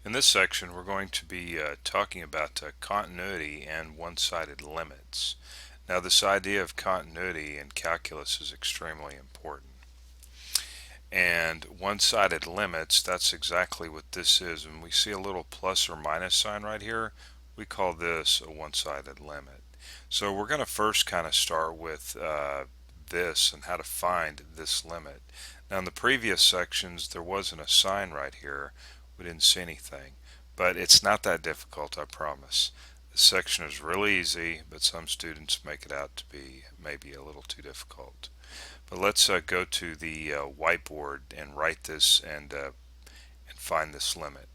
In this section, we're going to be talking about continuity and one-sided limits. Now, this idea of continuity in calculus is extremely important. And one-sided limits, that's exactly what this is. When we see a little plus or minus sign right here, we call this a one-sided limit. So we're going to first kind of start with this and how to find this limit. Now in the previous sections there wasn't a sign right here. We didn't see anything. But it's not that difficult, I promise. This section is really easy, but some students make it out to be maybe a little too difficult. But let's go to the whiteboard and write this and find this limit.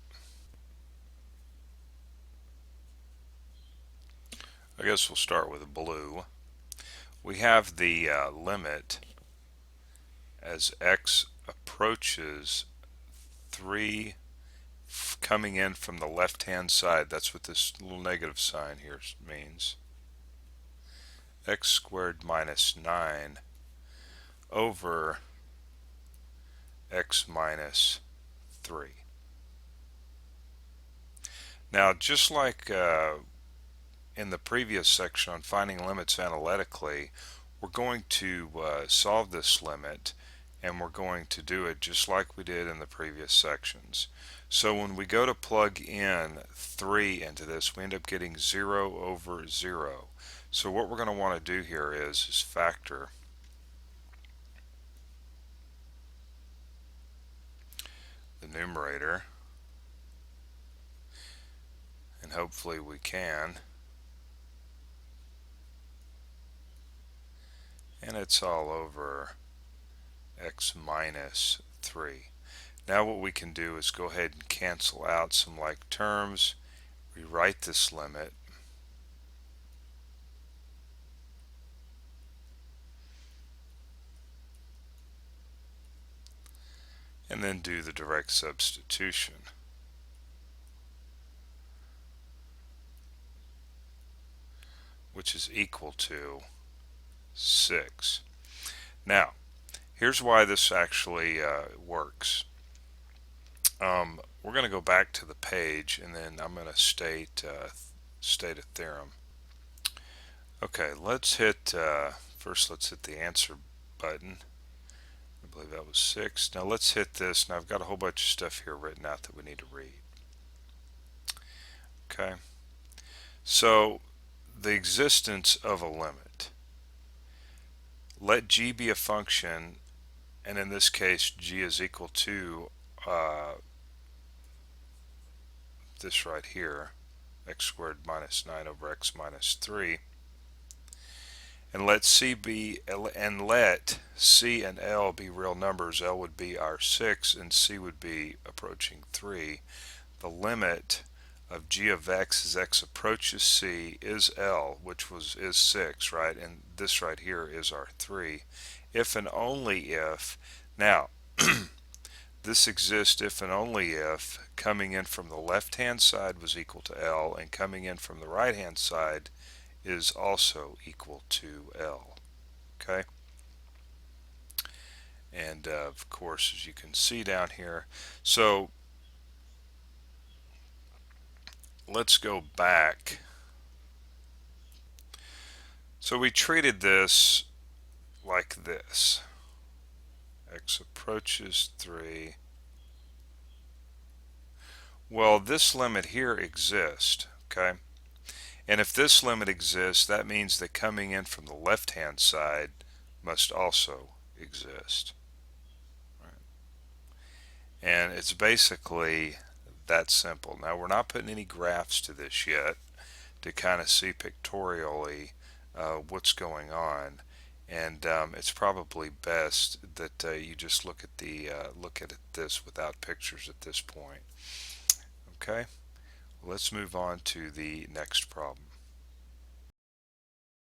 I guess we'll start with blue. We have the limit as x approaches 3 coming in from the left hand side. That's what this little negative sign here means. X squared minus 9 over x minus 3. Now, just like in the previous section on finding limits analytically, we're going to solve this limit, and we're going to do it just like we did in the previous sections. So when we go to plug in 3 into this, we end up getting 0 over 0. So what we're going to want to do here is factor the numerator, and hopefully we can. And it's all over x minus 3. Now what we can do is go ahead and cancel out some like terms, rewrite this limit, and then do the direct substitution. Which is equal to 6. Now, here's why this actually works. We're going to go back to the page, and then I'm going to state a theorem. Okay, let's hit first. Let's hit the answer button. I believe that was 6. Now let's hit this. Now I've got a whole bunch of stuff here written out that we need to read. Okay, so the existence of a limit. Let g be a function, and in this case g is equal to this right here, x squared minus 9 over x minus 3, and let c and l be real numbers. L would be our 6 and c would be approaching 3. The limit of g of x as x approaches c is L, which is 6, right? And this right here is our 3. If and only if, now, this exists if and only if coming in from the left hand side was equal to L and coming in from the right hand side is also equal to L. Okay? And of course, as you can see down here, so let's go back. So we treated this like this. X approaches 3. Well, this limit here exists, okay? And if this limit exists, that means that coming in from the left-hand side must also exist. Right? And it's basically that simple. Now, we're not putting any graphs to this yet to kind of see pictorially what's going on, and it's probably best that you just look at this without pictures at this point. Okay, let's move on to the next problem.